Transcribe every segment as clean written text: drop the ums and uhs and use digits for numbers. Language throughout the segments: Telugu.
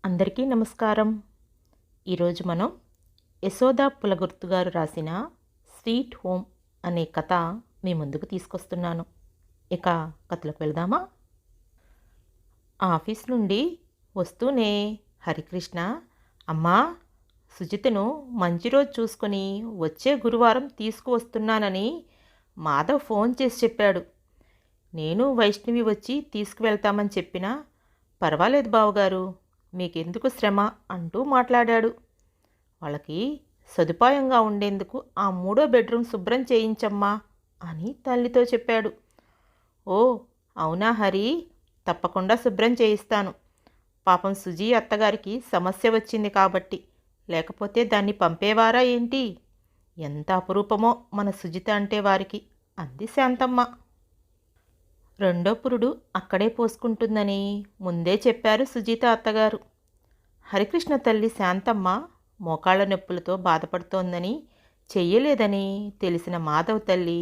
అందరికీ నమస్కారం. ఈరోజు మనం యశోదా పులగుర్తు గారు రాసిన స్వీట్ హోమ్ అనే కథ మీ ముందుకు తీసుకొస్తున్నాను. ఇక కథలోకి వెళ్దామా? ఆఫీస్ నుండి వస్తూనే హరికృష్ణ, అమ్మా, సుజితను మంచి రోజు చూసుకొని వచ్చే గురువారం తీసుకువస్తున్నానని మాధవ్ ఫోన్ చేసి చెప్పాడు. నేను వైష్ణవి వచ్చి తీసుకువెళ్తామని చెప్పినా పర్వాలేదు బావగారు, మీకెందుకు శ్రమ అంటూ మాట్లాడాడు. వాళ్ళకి సదుపాయంగా ఉండేందుకు ఆ 3వ బెడ్రూమ్ శుభ్రం చేయించమ్మా అని తల్లితో చెప్పాడు. ఓ అవునా హరి, తప్పకుండా శుభ్రం చేయిస్తాను. పాపం సుజీ అత్తగారికి సమస్య వచ్చింది కాబట్టి, లేకపోతే దాన్ని పంపేవారా ఏంటి? ఎంత అపురూపమో మన సుజిత అంటే వారికి అంది శాంతమ్మ. రెండో పురుడు అక్కడే పోసుకుంటుందని ముందే చెప్పారు సుజీత అత్తగారు. హరికృష్ణ తల్లి శాంతమ్మ మోకాళ్ళ నొప్పులతో బాధపడుతోందని చెయ్యలేదని తెలిసిన మాధవ్ తల్లి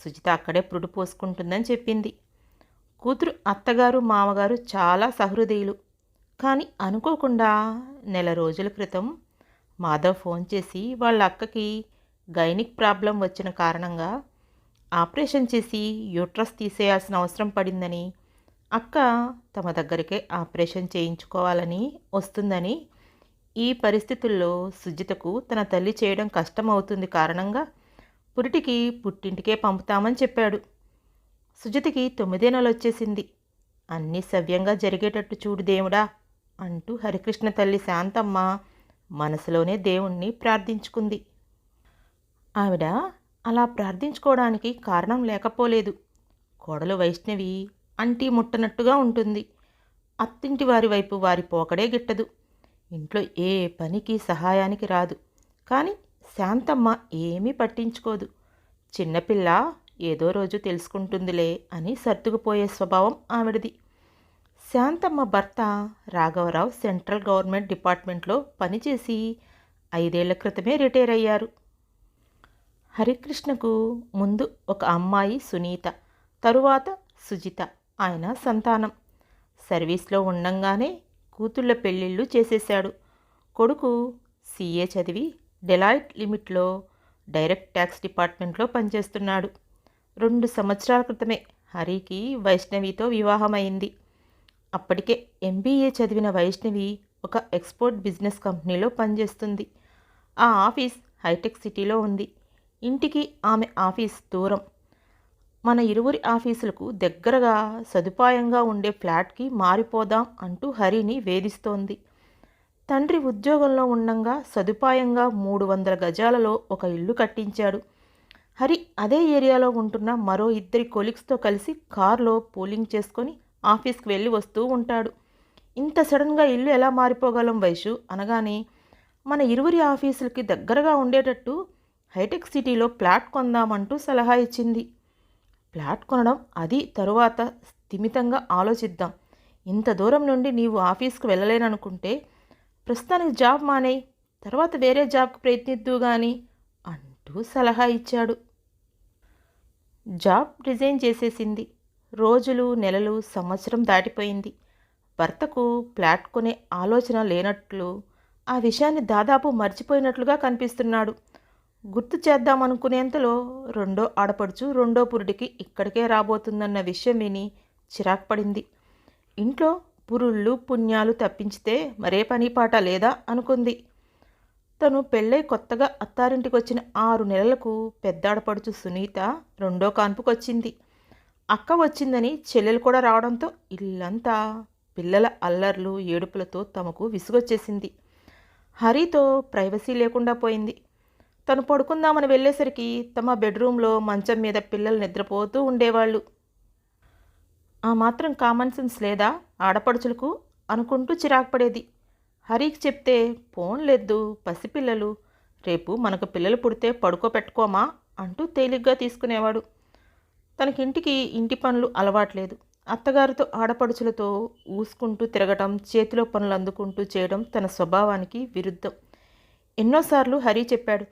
సుజిత అక్కడే పురుడు పోసుకుంటుందని చెప్పింది. కూతురు అత్తగారు మామగారు చాలా సహృదయులు. కానీ అనుకోకుండా నెల రోజుల క్రితం మాధవ్ ఫోన్ చేసి వాళ్ళ అక్కకి గైనిక్ ప్రాబ్లం వచ్చిన కారణంగా ఆపరేషన్ చేసి యూట్రస్ తీసేయాల్సిన అవసరం పడిందని, అక్క తమ దగ్గరికే ఆపరేషన్ చేయించుకోవాలని వస్తుందని, ఈ పరిస్థితుల్లో సుజితకు తన తల్లి చేయడం కష్టమవుతుంది కారణంగా పురిటికి పుట్టింటికే పంపుతామని చెప్పాడు. సుజితకి 9వ నెల వచ్చేసింది. అన్నీ సవ్యంగా జరిగేటట్టు చూడు దేవుడా అంటూ హరికృష్ణ తల్లి శాంతమ్మ మనసులోనే దేవుణ్ణి ప్రార్థించుకుంది. ఆవిడ అలా ప్రార్థించుకోవడానికి కారణం లేకపోలేదు. కోడలు వైష్ణవి అంటీ ముట్టనట్టుగా ఉంటుంది. అత్తింటి వారి వైపు వారి పోకడే గిట్టదు. ఇంట్లో ఏ పనికి సహాయానికి రాదు. కానీ శాంతమ్మ ఏమీ పట్టించుకోదు. చిన్నపిల్ల ఏదో రోజు తెలుసుకుంటుందిలే అని సర్దుకుపోయే స్వభావం ఆవిడది. శాంతమ్మ భర్త రాఘవరావు సెంట్రల్ గవర్నమెంట్ డిపార్ట్మెంట్లో పనిచేసి 5 ఏళ్ల క్రితమే రిటైర్ అయ్యారు. హరికృష్ణకు ముందు ఒక అమ్మాయి సునీత, తరువాత సుజిత ఆయన సంతానం. సర్వీస్లో ఉండంగానే కూతుళ్ళ పెళ్ళిళ్ళు చేసేశాడు. కొడుకు CA చదివి డెలాయిట్ లిమిట్లో డైరెక్ట్ ట్యాక్స్ డిపార్ట్మెంట్లో పనిచేస్తున్నాడు. 2 సంవత్సరాల క్రితమే హరికి వైష్ణవితో వివాహమైంది. అప్పటికే MBA చదివిన వైష్ణవి ఒక ఎక్స్పోర్ట్ బిజినెస్ కంపెనీలో పనిచేస్తుంది. ఆ ఆఫీస్ హైటెక్ సిటీలో ఉంది. ఇంటికి ఆమె ఆఫీస్ దూరం. మన ఇరువురి ఆఫీసులకు దగ్గరగా సదుపాయంగా ఉండే ఫ్లాట్కి మారిపోదాం అంటూ హరిని వేధిస్తోంది. తండ్రి ఉద్యోగంలో ఉండంగా సదుపాయంగా 300 గజాలలో ఒక ఇల్లు కట్టించాడు. హరి అదే ఏరియాలో ఉంటున్న మరో 2 కొలీగ్స్తో కలిసి కారులో పూలింగ్ చేసుకొని ఆఫీస్కి వెళ్ళి వస్తూ ఉంటాడు. ఇంత సడన్గా ఇల్లు ఎలా మారిపోగలం వైషు అనగానే, మన ఇరువురి ఆఫీసులకి దగ్గరగా ఉండేటట్టు హైటెక్ సిటీలో ఫ్లాట్ కొందామంటూ సలహా ఇచ్చింది. ఫ్లాట్ కొనడం అది తరువాత స్థిమితంగా ఆలోచిద్దాం. ఇంత దూరం నుండి నీవు ఆఫీస్కి వెళ్ళలేననుకుంటే ప్రస్తుతానికి జాబ్ మానేయి, తర్వాత వేరే జాబ్కి ప్రయత్నిద్దు కానీ అంటూ సలహా ఇచ్చాడు. జాబ్ రిజైన్ చేసేసింది. రోజులు, నెలలు, సంవత్సరం దాటిపోయింది. భర్తకు ఫ్లాట్ కొనే ఆలోచన లేనట్లు, ఆ విషయాన్ని దాదాపు మర్చిపోయినట్లుగా కనిపిస్తున్నాడు. గుర్తు చేద్దామనుకునేంతలో రెండో ఆడపడుచు రెండో పురుడికి ఇక్కడికే రాబోతుందన్న విషయం విని చిరాకు పడింది. ఇంట్లో పురుళ్ళు పుణ్యాలు తప్పించితే మరే పని పాట లేదా అనుకుంది. తను పెళ్ళై కొత్తగా అత్తారింటికి వచ్చిన 6 నెలలకు పెద్ద ఆడపడుచు సునీత రెండో కాన్పుకొచ్చింది. అక్క వచ్చిందని చెల్లెలు కూడా రావడంతో ఇల్లంతా పిల్లల అల్లర్లు ఏడుపులతో తమకు విసుగొచ్చేసింది. హరితో ప్రైవసీ లేకుండా పోయింది. తను పడుకుందామని వెళ్ళేసరికి తమ బెడ్రూమ్లో మంచం మీద పిల్లలు నిద్రపోతూ ఉండేవాళ్ళు. ఆ మాత్రం కామన్ సెన్స్ లేదా ఆడపడుచులకు అనుకుంటూ చిరాకు పడేది. హరికి చెప్తే పోన్లేదు పసిపిల్లలు, రేపు మనకు పిల్లలు పుడితే పడుకోపెట్టుకోమా అంటూ తేలిగ్గా తీసుకునేవాడు. తనకింటికి ఇంటి పనులు అలవాట్లేదు. అత్తగారితో ఆడపడుచులతో ఊసుకుంటూ తిరగటం, చేతిలో పనులు అందుకుంటూ చేయడం తన స్వభావానికి విరుద్ధం. ఎన్నోసార్లు హరి చెప్పాడు,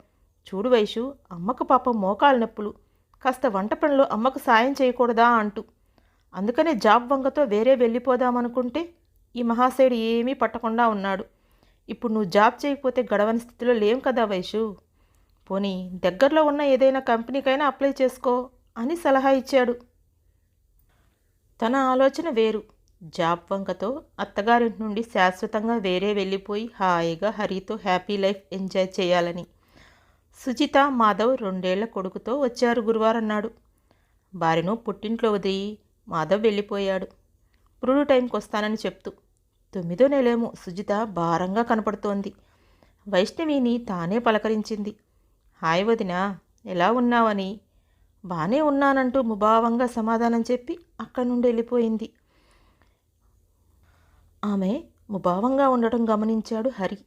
చూడు వైషు, అమ్మకు పాపం మోకాళ్ళ నొప్పులు, కాస్త వంట పనిలో అమ్మకు సాయం చేయకూడదా అంటూ. అందుకనే జాబ్ వంగతో వేరే వెళ్ళిపోదామనుకుంటే ఈ మహాశయుడు ఏమీ పట్టకుండా ఉన్నాడు. ఇప్పుడు నువ్వు జాబ్ చేయకపోతే గడవని స్థితిలో లేం కదా వైషు. పోనీ దగ్గరలో ఉన్న ఏదైనా కంపెనీకైనా అప్లై చేసుకో అని సలహా ఇచ్చాడు. తన ఆలోచన వేరు. జాబ్ వంకతో అత్తగారింటి నుండి శాశ్వతంగా వేరే వెళ్ళిపోయి హాయిగా హరితో హ్యాపీ లైఫ్ ఎంజాయ్ చేయాలని. సుజిత, మాధవ్ 2 ఏళ్ల కొడుకుతో వచ్చారు గురువారం నాడు. భార్యను పుట్టింట్లో వదిలి మాధవ్ వెళ్ళిపోయాడు. పురుడు టైంకి వస్తానని చెప్తూ. 9వ నెలేమో సుజిత భారంగా కనపడుతోంది. వైష్ణవిని తానే పలకరించింది. హాయ్ వదినా, ఎలా ఉన్నావని. బానే ఉన్నానంటూ ముభావంగా సమాధానం చెప్పి అక్కడి నుండి వెళ్ళిపోయింది. ఆమె ముభావంగా ఉండటం గమనించాడు హరి.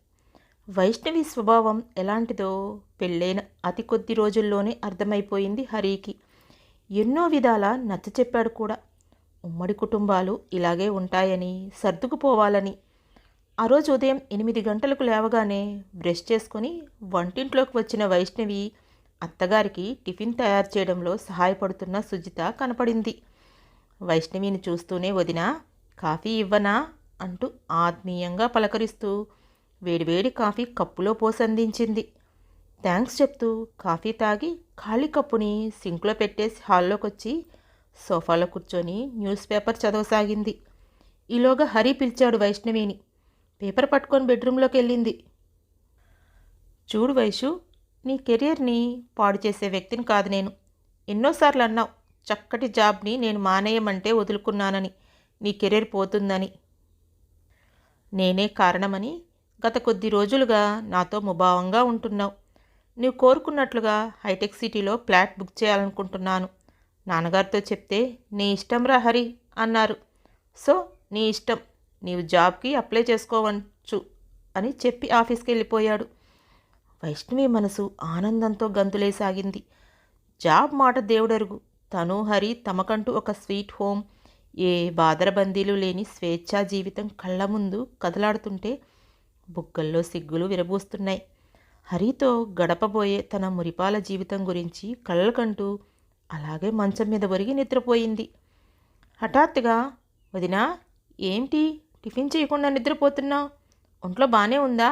వైష్ణవి స్వభావం ఎలాంటిదో పెళ్ళైన అతి కొద్ది రోజుల్లోనే అర్థమైపోయింది హరికి. ఎన్నో విధాల నచ్చచెప్పాడు కూడా. ఉమ్మడి కుటుంబాలు ఇలాగే ఉంటాయని, సర్దుకుపోవాలని. ఆ రోజు ఉదయం 8 గంటలకు లేవగానే బ్రష్ చేసుకుని వంటింట్లోకి వచ్చిన వైష్ణవి అత్తగారికి టిఫిన్ తయారు చేయడంలో సహాయపడుతున్న సుజిత కనపడింది. వైష్ణవిని చూస్తూనే వదినా, కాఫీ ఇవ్వనా అంటూ ఆత్మీయంగా పలకరిస్తూ వేడివేడి కాఫీ కప్పులో పోసందించింది. థ్యాంక్స్ చెప్తూ కాఫీ తాగి ఖాళీ కప్పుని సింక్లో పెట్టేసి హాల్లోకి వచ్చి సోఫాలో కూర్చొని న్యూస్ పేపర్ చదవసాగింది. ఈలోగా హరి పిలిచాడు వైష్ణవిని. పేపర్ పట్టుకొని బెడ్రూమ్లోకి వెళ్ళింది. చూడు వైషు, నీ కెరియర్ని పాడు చేసే వ్యక్తిని కాదు నేను. ఎన్నోసార్లు అన్నావు చక్కటి జాబ్ని నేను మానేయమంటే వదులుకున్నానని, నీ కెరీర్ పోతుందని. నేనే కారణమని గత కొద్ది రోజులుగా నాతో ముభావంగా ఉంటున్నావు. నీవు కోరుకున్నట్లుగా హైటెక్ సిటీలో ఫ్లాట్ బుక్ చేయాలనుకుంటున్నాను. నాన్నగారితో చెప్తే నీ ఇష్టం రా హరి అన్నారు. సో నీ ఇష్టం, నీవు జాబ్కి అప్లై చేసుకోవచ్చు అని చెప్పి ఆఫీస్కి వెళ్ళిపోయాడు. వైష్ణవి మనసు ఆనందంతో గంతులేసాగింది. జాబ్ మాట దేవుడెరుగు. తను హరి తమకంటూ ఒక స్వీట్ హోమ్, ఏ బాదరబందీలు లేని స్వేచ్ఛా జీవితం కళ్ళ ముందు కదలాడుతుంటే బుగ్గల్లో సిగ్గులు విరబూస్తున్నాయి. హరితో గడపబోయే తన మురిపాల జీవితం గురించి కళ్ళకంటూ అలాగే మంచం మీద ఒరిగి నిద్రపోయింది. హఠాత్తుగా వదినా, ఏంటి టిఫిన్ చేయకుండా నిద్రపోతున్నావు? ఒంట్లో బాగానే ఉందా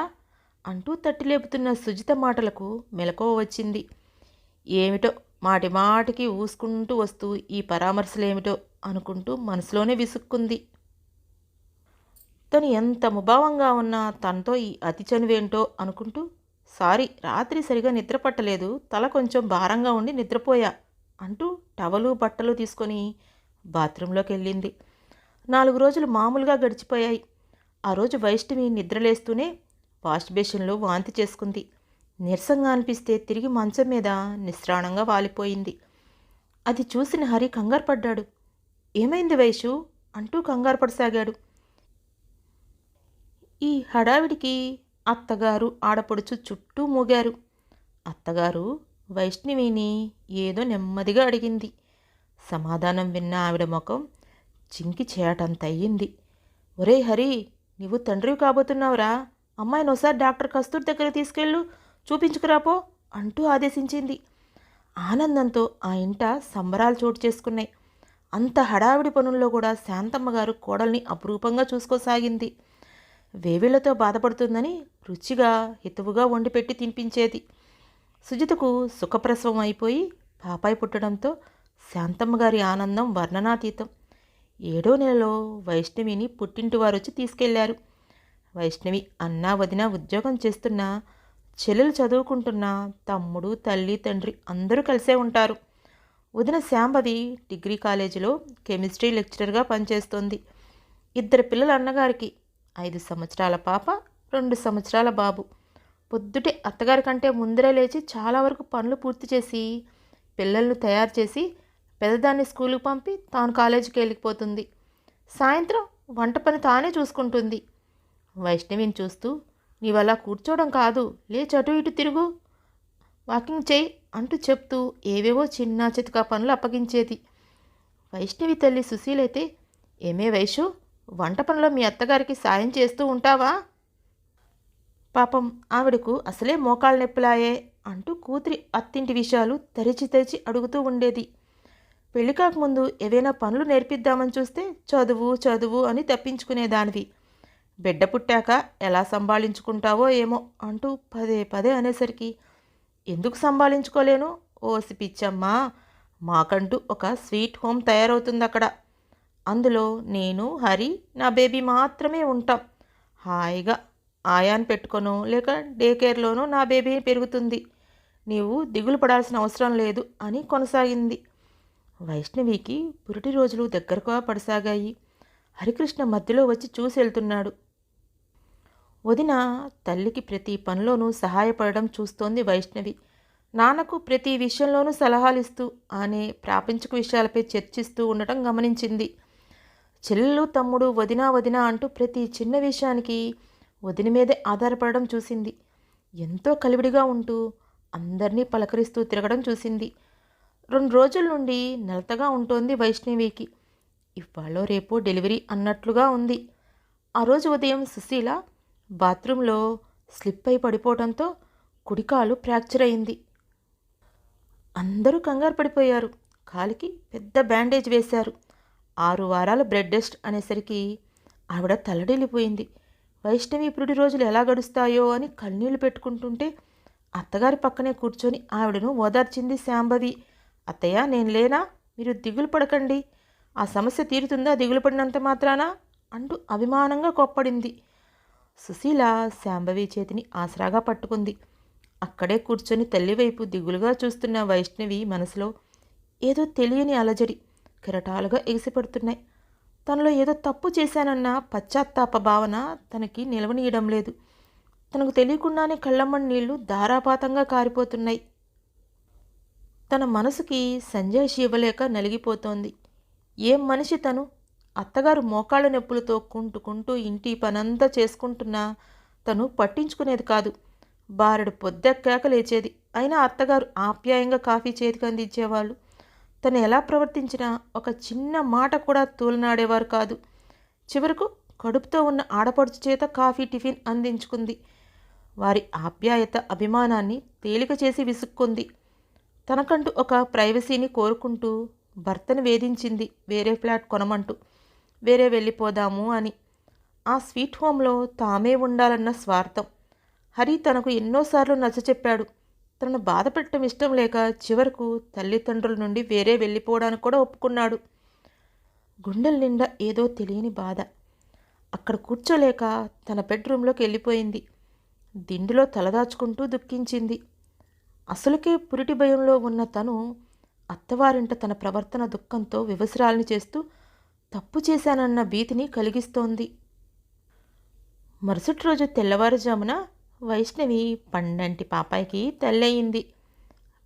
అంటూ తట్టి లేపుతున్న సుజిత మాటలకు మెలకువ వచ్చింది. ఏమిటో మాటి మాటికి ఊసుకుంటూ వస్తూ ఈ పరామర్శలేమిటో అనుకుంటూ మనసులోనే విసుక్కుంది. తను ఎంత ముభావంగా ఉన్నా తనతో ఈ అతి చనువేంటో అనుకుంటూ, సారీ రాత్రి సరిగా నిద్ర పట్టలేదు, తల కొంచెం భారంగా ఉండి నిద్రపోయా అంటూ టవలు బట్టలు తీసుకొని బాత్రూంలోకి వెళ్ళింది. 4 రోజులు మామూలుగా గడిచిపోయాయి. ఆ రోజు వైష్ణవి నిద్రలేస్తూనే వాష్ బేసిన్లో వాంతి చేసుకుంది. నీరసంగా అనిపిస్తే తిరిగి మంచం మీద నిస్త్రాణంగా వాలిపోయింది. అది చూసిన హరి కంగారు పడ్డాడు. ఏమైంది వైషు అంటూ కంగారు పడసాగాడు. ఈ హడావిడికి అత్తగారు ఆడపడుచు చుట్టూ మూగారు. అత్తగారు వైష్ణవిని ఏదో నెమ్మదిగా అడిగింది. సమాధానం విన్న ఆవిడ ముఖం చింకి చేయటంత అయ్యింది. ఒరే హరి, నీవు తండ్రివి కాబోతున్నావురా, అమ్మాయిని ఒకసారి డాక్టర్ కస్తూరి దగ్గర తీసుకెళ్ళు, చూపించుకురాపో అంటూ ఆదేశించింది. ఆనందంతో ఆ ఇంట సంబరాలు చోటు చేసుకున్నాయి. అంత హడావిడి పనుల్లో కూడా శాంతమ్మ గారు కోడల్ని అపురూపంగా చూసుకోసాగింది. వేవిళ్లతో బాధపడుతుందని రుచిగా హితవుగా వండిపెట్టి తినిపించేది. సుజితకు సుఖప్రసవం అయిపోయి పాపాయి పుట్టడంతో శాంతమ్మ గారి ఆనందం వర్ణనాతీతం. 7వ నెలలో వైష్ణవిని పుట్టింటి వారు వచ్చి తీసుకెళ్లారు. వైష్ణవి అన్నా వదిన ఉద్యోగం చేస్తున్నా, చెల్లెలు చదువుకుంటున్నా, తమ్ముడు తల్లి తండ్రి అందరూ కలిసే ఉంటారు. వదిన శాంభవి డిగ్రీ కాలేజీలో కెమిస్ట్రీ లెక్చరర్గా పనిచేస్తోంది. 2 పిల్లలు అన్నగారికి, 5 సంవత్సరాల పాప, 2 సంవత్సరాల బాబు. పొద్దుటే అత్తగారి కంటే ముందరే లేచి చాలా వరకు పనులు పూర్తి చేసి పిల్లలను తయారు చేసి పెద్దదాన్ని స్కూలుకు పంపి తాను కాలేజీకి వెళ్ళిపోతుంది. సాయంత్రం వంట పని తానే చూసుకుంటుంది. వైష్ణవిని చూస్తూ, నీవలా కూర్చోవడం కాదు, లేచి అటు ఇటు తిరుగు, వాకింగ్ చేయి అంటూ చెప్తూ ఏవేవో చిన్న చితకా పనులు అప్పగించేది. వైష్ణవి తల్లి సుశీలైతే, ఏమే వైషు, వంట పనిలో మీ అత్తగారికి సాయం చేస్తూ ఉంటావా? పాపం ఆవిడకు అసలే మోకాళ్ళ నొప్పులాయే అంటూ కూతురి అత్తింటి విషయాలు తరిచి తరిచి అడుగుతూ ఉండేది. పెళ్లి కాకముందు ఏవైనా పనులు నేర్పిద్దామని చూస్తే చదువు చదువు అని తప్పించుకునేదానివి. బిడ్డ పుట్టాక ఎలా సంభాళించుకుంటావో ఏమో అంటూ పదే పదే అనేసరికి, ఎందుకు సంభాళించుకోలేను ఓసి పిచ్చమ్మా, మాకంటూ ఒక స్వీట్ హోమ్ తయారవుతుందక్కడ. అందులో నేను, హరి, నా బేబీ మాత్రమే ఉంటాం. హాయిగా ఆయాని పెట్టుకొనో లేక డే కేర్లోనో నా బేబీ పెరుగుతుంది. నీవు దిగులు పడాల్సిన అవసరం లేదు అని కొనసాగింది. వైష్ణవికి పురిటి రోజులు దగ్గరగా పడసాగాయి. హరికృష్ణ మధ్యలో వచ్చి చూసి వెళ్తున్నాడు. వదిన తల్లికి ప్రతి పనిలోనూ సహాయపడడం చూస్తోంది వైష్ణవి. నాన్నకు ప్రతి విషయంలోనూ సలహాలిస్తూ అనే ప్రాపంచిక విషయాలపై చర్చిస్తూ ఉండటం గమనించింది. చెల్లెలు తమ్ముడు వదిన వదిన అంటూ ప్రతి చిన్న విషయానికి వదిన మీదే ఆధారపడడం చూసింది. ఎంతో కలివిడిగా ఉంటూ అందరినీ పలకరిస్తూ తిరగడం చూసింది. 2 రోజుల నుండి నలతగా ఉంటోంది వైష్ణవికి. ఇవాళ రేపు డెలివరీ అన్నట్లుగా ఉంది. ఆ రోజు ఉదయం సుశీల బాత్రూంలో స్లిప్ అయి పడిపోవడంతో కుడికాలు ఫ్రాక్చర్ అయింది. అందరూ కంగారు పడిపోయారు. కాలికి పెద్ద బ్యాండేజ్ వేశారు. 6 వారాల బ్రెడ్ రెస్ట్ అనేసరికి ఆవిడ తల్లడిల్లిపోయింది. వైష్ణవి పురిటి రోజులు ఎలా గడుస్తాయో అని కన్నీళ్లు పెట్టుకుంటుంటే అత్తగారి పక్కనే కూర్చొని ఆవిడను ఓదార్చింది శాంభవి. అత్తయ్య, నేను లేనా, మీరు దిగులు పడకండి, ఆ సమస్య తీరుతుందా దిగులు పడినంత మాత్రానా అంటూ అభిమానంగా కోప్పడింది. సుశీల శాంభవి చేతిని ఆసరాగా పట్టుకుంది. అక్కడే కూర్చొని తల్లివైపు దిగులుగా చూస్తున్న వైష్ణవి మనసులో ఏదో తెలియని అలజడి కెరటాలుగా ఎగిసిపడుతున్నాయి. తనలో ఏదో తప్పు చేశానన్న పశ్చాత్తాప భావన తనకి నిలవనీయడం లేదు. తనకు తెలియకుండానే కళ్ళమ్మని నీళ్లు ధారాపాతంగా కారిపోతున్నాయి. తన మనసుకి సంజాయిషి ఇవ్వలేక నలిగిపోతోంది. ఏం మనిషి తను! అత్తగారు మోకాళ్ళ నొప్పులతో కుంటుకుంటూ ఇంటి పనంతా చేసుకుంటున్నా తను పట్టించుకునేది కాదు. బారెడు పొద్దెక్కాక లేచేది. అయినా అత్తగారు ఆప్యాయంగా కాఫీ చేతికి అందించేవాళ్ళు. తను ఎలా ప్రవర్తించినా ఒక చిన్న మాట కూడా తూలనాడేవారు కాదు. చివరకు కడుపుతో ఉన్న ఆడపడుచు చేత కాఫీ టిఫిన్ అందించుకుంది. వారి ఆప్యాయత అభిమానాన్ని తేలిక చేసి విసుక్కుంది. తనకంటూ ఒక ప్రైవసీని కోరుకుంటూ భర్తను వేధించింది వేరే ఫ్లాట్ కొనమంటూ, వేరే వెళ్ళిపోదాము అని. ఆ స్వీట్ హోమ్లో తామే ఉండాలన్న స్వార్థం. హరి తనకు ఎన్నోసార్లు నచ్చచెప్పాడు. తనను బాధ పెట్టడం ఇష్టం లేక చివరకు తల్లిదండ్రుల నుండి వేరే వెళ్ళిపోవడానికి కూడా ఒప్పుకున్నాడు. గుండెల నిండా ఏదో తెలియని బాధ. అక్కడ కూర్చోలేక తన బెడ్రూమ్లోకి వెళ్ళిపోయింది. దిండులో తలదాచుకుంటూ దుఃఖించింది. అసలుకే పురిటి భయంలో ఉన్న తను అత్తవారింట తన ప్రవర్తన దుఃఖంతో వివసరాల్ని చేస్తూ తప్పు చేశానన్న భీతిని కలిగిస్తోంది. మరుసటి రోజు తెల్లవారుజామున వైష్ణవి పండంటి పాపాయికి తల్లయింది.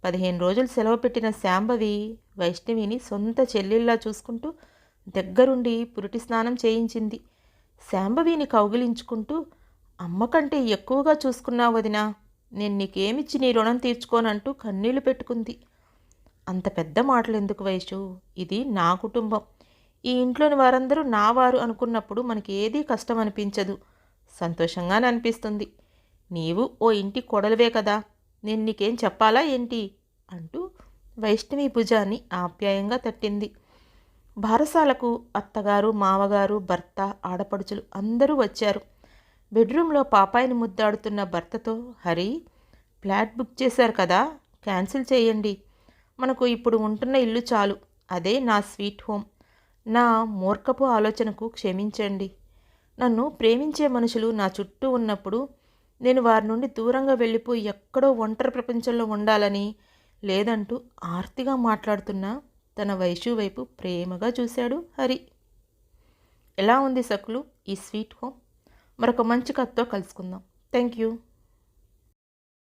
15 రోజులు సెలవు పెట్టిన శాంభవి వైష్ణవిని సొంత చెల్లెల్లా చూసుకుంటూ దగ్గరుండి పురిటి స్నానం చేయించింది. శాంభవిని కౌగిలించుకుంటూ, అమ్మ కంటే ఎక్కువగా చూసుకున్నావు వదినా, నేను నీకేమిచ్చి నీ రుణం తీర్చుకోనంటూ కన్నీళ్లు పెట్టుకుంది. అంత పెద్ద మాటలు ఎందుకు వైషు, ఇది నా కుటుంబం. ఈ ఇంట్లోని వారందరూ నా వారు అనుకున్నప్పుడు మనకి ఏదీ కష్టం అనిపించదు, సంతోషంగానే అనిపిస్తుంది. నీవు ఓ ఇంటి కొడలువే కదా, నేను నీకేం చెప్పాలా ఏంటి అంటూ వైష్ణవి భుజాన్ని ఆప్యాయంగా తట్టింది. బారసాలకు అత్తగారు, మావగారు, భర్త, ఆడపడుచులు అందరూ వచ్చారు. బెడ్రూమ్లో పాపాయిని ముద్దాడుతున్న భర్తతో, హరి, ఫ్లాట్ బుక్ చేశారు కదా, క్యాన్సిల్ చేయండి. మనకు ఇప్పుడు ఉంటున్న ఇల్లు చాలు, అదే నా స్వీట్ హోమ్. నా మూర్ఖపు ఆలోచనకు క్షమించండి. నన్ను ప్రేమించే మనుషులు నా చుట్టూ ఉన్నప్పుడు నేను వారి నుండి దూరంగా వెళ్ళిపోయి ఎక్కడో ఒంటరి ప్రపంచంలో ఉండాలని లేదంటూ ఆర్తిగా మాట్లాడుతున్న తన వైషు వైపు ప్రేమగా చూశాడు హరి. ఎలా ఉంది సకులు ఈ స్వీట్ హోమ్? మరొక మంచి కథతో కలుసుకుందాం. Thank you.